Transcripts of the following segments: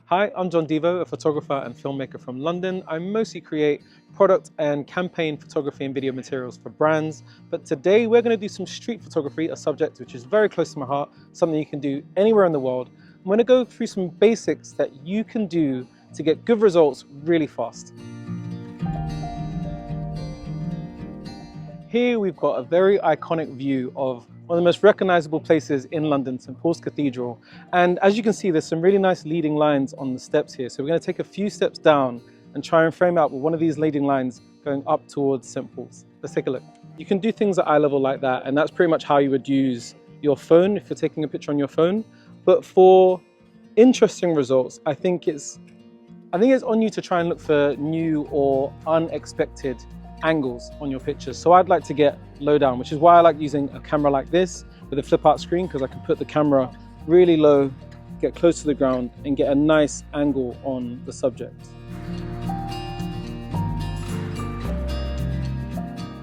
Hi, I'm Jon Devo, a photographer and filmmaker from London. I mostly create product and campaign photography and video materials for brands. But today we're going to do some street photography, a subject which is very close to my heart, something you can do anywhere in the world. I'm going to go through some basics that you can do to get good results really fast. Here we've got a very iconic view of one of the most recognizable places in London, St. Paul's Cathedral. And as you can see, there's some really nice leading lines on the steps here. So we're going to take a few steps down and try and frame out with one of these leading lines going up towards St. Paul's. Let's take a look. You can do things at eye level like that, and that's pretty much how you would use your phone if you're taking a picture on your phone. But for interesting results, I think it's on you to try and look for new or unexpected angles on your pictures. So I'd like to get low down, which is why I like using a camera like this with a flip out screen, because I can put the camera really low, get close to the ground and get a nice angle on the subject.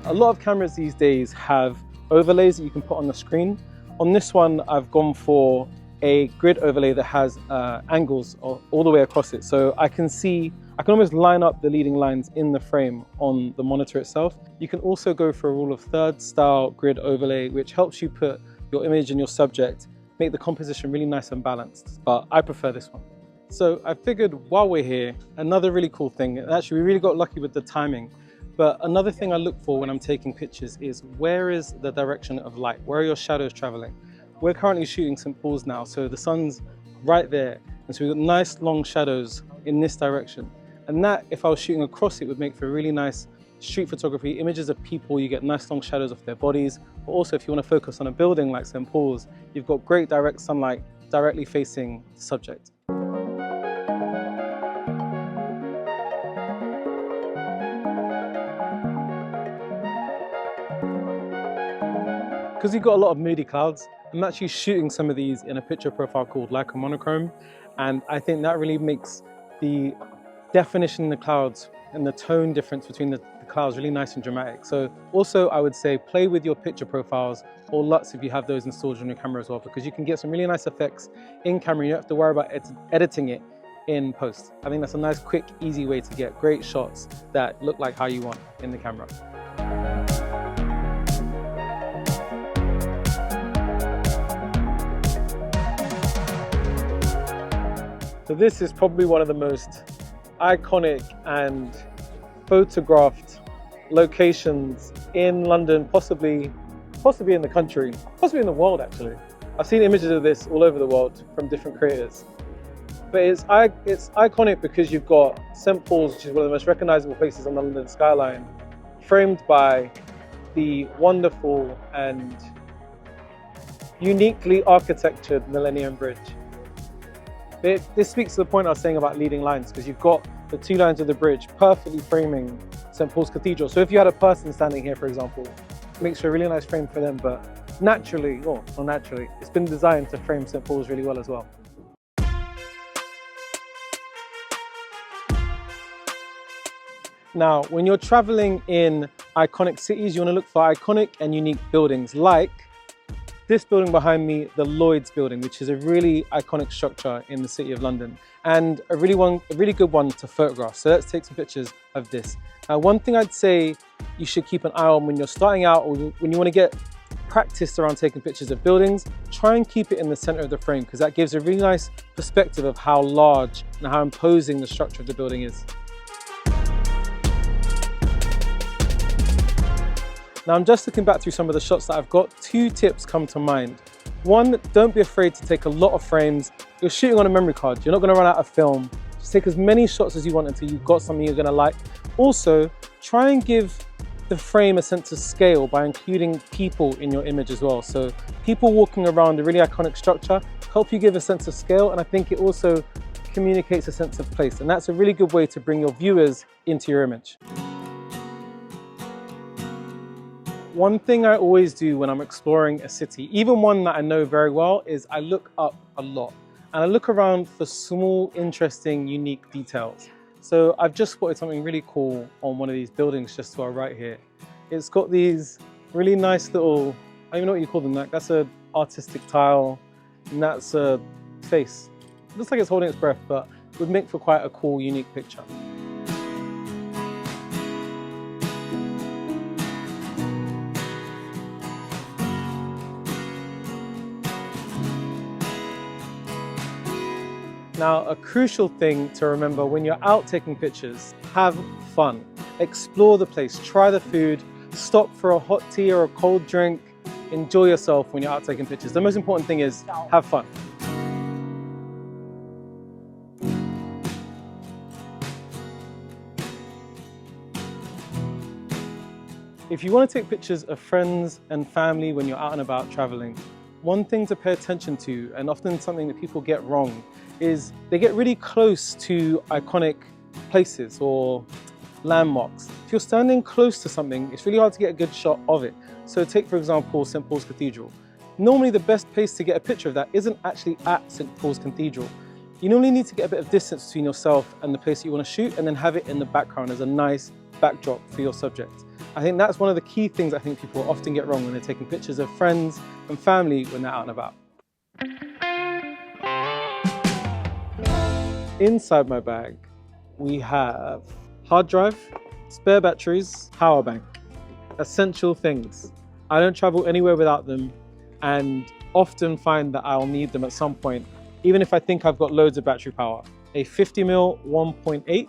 A lot of cameras these days have overlays that you can put on the screen. On this one, I've gone for a grid overlay that has angles all the way across it. So I can almost line up the leading lines in the frame on the monitor itself. You can also go for a rule of thirds style grid overlay, which helps you put your image and your subject, make the composition really nice and balanced, but I prefer this one. So I figured while we're here, another really cool thing, and actually we really got lucky with the timing, but another thing I look for when I'm taking pictures is where is the direction of light? Where are your shadows traveling? We're currently shooting St. Paul's now, so the sun's right there. And so we've got nice long shadows in this direction. And that, if I was shooting across it, would make for really nice street photography, images of people. You get nice long shadows of their bodies. But also if you want to focus on a building like St. Paul's, you've got great direct sunlight directly facing the subject. Because you've got a lot of moody clouds, I'm actually shooting some of these in a picture profile called Leica monochrome, and I think that really makes the definition in the clouds and the tone difference between the clouds really nice and dramatic. So also I would say play with your picture profiles or LUTs if you have those installed on your camera as well, because you can get some really nice effects in camera. You don't have to worry about editing it in post. I think that's a nice, quick, easy way to get great shots that look like how you want in the camera. So this is probably one of the most iconic and photographed locations in London, possibly in the country, possibly in the world actually. I've seen images of this all over the world from different creators. But it's iconic because you've got St. Paul's, which is one of the most recognizable places on the London skyline, framed by the wonderful and uniquely architectured Millennium Bridge. This speaks to the point I was saying about leading lines, because you've got the two lines of the bridge perfectly framing St. Paul's Cathedral. So if you had a person standing here, for example, it makes for a really nice frame for them, but naturally, or not naturally, it's been designed to frame St. Paul's really well as well. Now, when you're traveling in iconic cities, you want to look for iconic and unique buildings like this building behind me, the Lloyd's building, which is a really iconic structure in the city of London, and a really good one to photograph. So let's take some pictures of this. One thing I'd say you should keep an eye on when you're starting out or when you want to get practiced around taking pictures of buildings, try and keep it in the center of the frame, because that gives a really nice perspective of how large and how imposing the structure of the building is. Now I'm just looking back through some of the shots that I've got. Two tips come to mind. One, don't be afraid to take a lot of frames. You're shooting on a memory card. You're not going to run out of film. Just take as many shots as you want until you've got something you're going to like. Also, try and give the frame a sense of scale by including people in your image as well. So people walking around a really iconic structure help you give a sense of scale, and I think it also communicates a sense of place. And that's a really good way to bring your viewers into your image. One thing I always do when I'm exploring a city, even one that I know very well, is I look up a lot. And I look around for small, interesting, unique details. So I've just spotted something really cool on one of these buildings just to our right here. It's got these really nice little, I don't even know what you call them, that's an artistic tile, and that's a face. It looks like it's holding its breath, but would make for quite a cool, unique picture. Now, a crucial thing to remember when you're out taking pictures, have fun. Explore the place, try the food, stop for a hot tea or a cold drink, enjoy yourself when you're out taking pictures. The most important thing is have fun. If you want to take pictures of friends and family when you're out and about traveling, one thing to pay attention to, and often something that people get wrong, is they get really close to iconic places or landmarks. If you're standing close to something, it's really hard to get a good shot of it. So take, for example, St. Paul's Cathedral. Normally the best place to get a picture of that isn't actually at St. Paul's Cathedral. You normally need to get a bit of distance between yourself and the place that you want to shoot, and then have it in the background as a nice backdrop for your subject. I think that's one of the key things I think people often get wrong when they're taking pictures of friends and family when they're out and about. Inside my bag, we have hard drive, spare batteries, power bank, essential things. I don't travel anywhere without them and often find that I'll need them at some point, even if I think I've got loads of battery power. A 50mm 1.8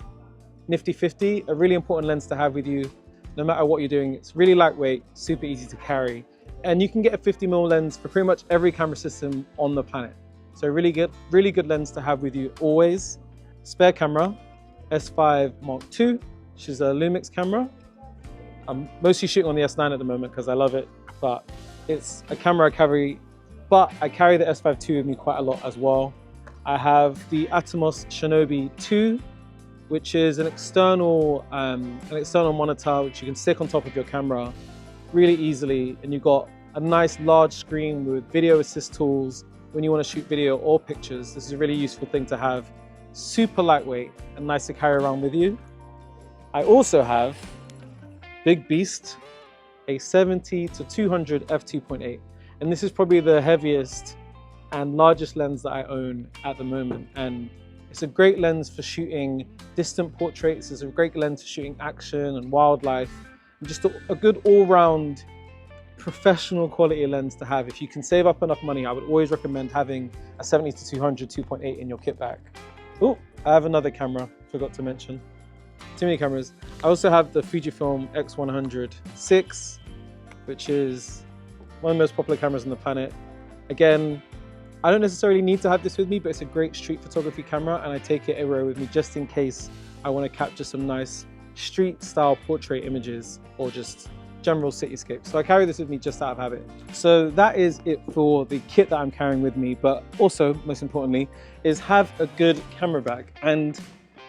nifty 50, a really important lens to have with you no matter what you're doing. It's really lightweight, super easy to carry, and you can get a 50mm lens for pretty much every camera system on the planet. So really good lens to have with you always. Spare camera, S5 Mark II, which is a Lumix camera. I'm mostly shooting on the S9 at the moment because I love it, but it's a camera I carry, but I carry the S5 II with me quite a lot as well. I have the Atomos Shinobi 2, which is an external monitor which you can stick on top of your camera really easily, and you've got a nice large screen with video assist tools when you want to shoot video or pictures. This is a really useful thing to have. Super lightweight and nice to carry around with you. I also have big beast, a 70-200 f2.8, and this is probably the heaviest and largest lens that I own at the moment, and it's a great lens for shooting distant portraits. It's a great lens for shooting action and wildlife, and just a good all-round professional quality lens to have. If you can save up enough money, I would always recommend having a 70-200 2.8 in your kit bag. Oh, I have another camera, forgot to mention. Too many cameras. I also have the Fujifilm X100 which is one of the most popular cameras on the planet. Again, I don't necessarily need to have this with me, but it's a great street photography camera, and I take it everywhere with me just in case I want to capture some nice street style portrait images or just general cityscape. So I carry this with me just out of habit. So that is it for the kit that I'm carrying with me, but also most importantly is have a good camera bag. And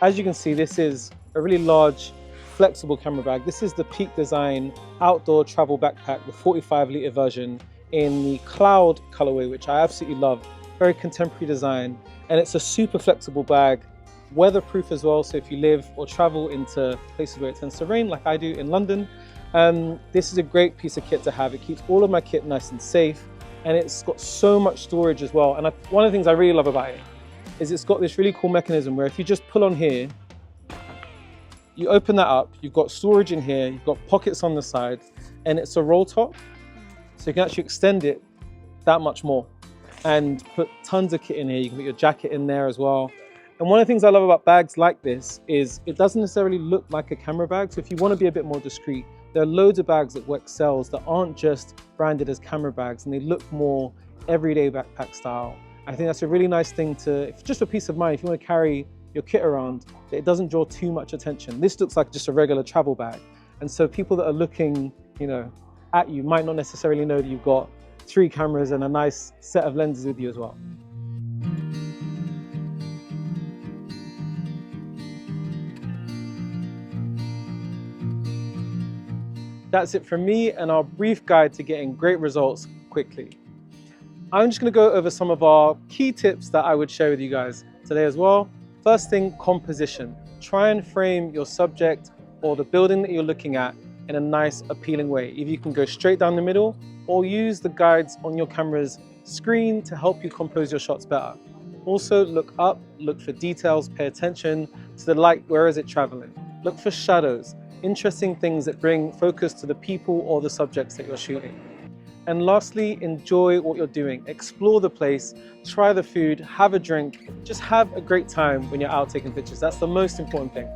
as you can see, this is a really large flexible camera bag. This is the Peak Design outdoor travel backpack, the 45-litre version in the cloud colorway, which I absolutely love. Very contemporary design, and it's a super flexible bag, weatherproof as well. So if you live or travel into places where it tends to rain like I do in London, this is a great piece of kit to have. It keeps all of my kit nice and safe, and it's got so much storage as well. And one of the things I really love about it is it's got this really cool mechanism where if you just pull on here, you open that up, you've got storage in here, you've got pockets on the side, and it's a roll top. So you can actually extend it that much more and put tons of kit in here. You can put your jacket in there as well. And one of the things I love about bags like this is it doesn't necessarily look like a camera bag. So if you want to be a bit more discreet, there are loads of bags that Wex sells that aren't just branded as camera bags, and they look more everyday backpack style. I think that's a really nice thing to, just for peace of mind, if you want to carry your kit around, it doesn't draw too much attention. This looks like just a regular travel bag. And so people that are looking, at you might not necessarily know that you've got 3 cameras and a nice set of lenses with you as well. That's it from me and our brief guide to getting great results quickly. I'm just going to go over some of our key tips that I would share with you guys today as well. First thing, composition. Try and frame your subject or the building that you're looking at in a nice, appealing way. Either you can go straight down the middle or use the guides on your camera's screen to help you compose your shots better. Also look up, look for details, pay attention to the light, where is it traveling? Look for shadows, interesting things that bring focus to the people or the subjects that you're shooting. And lastly, enjoy what you're doing. Explore the place, try the food, have a drink, just have a great time when you're out taking pictures. That's the most important thing.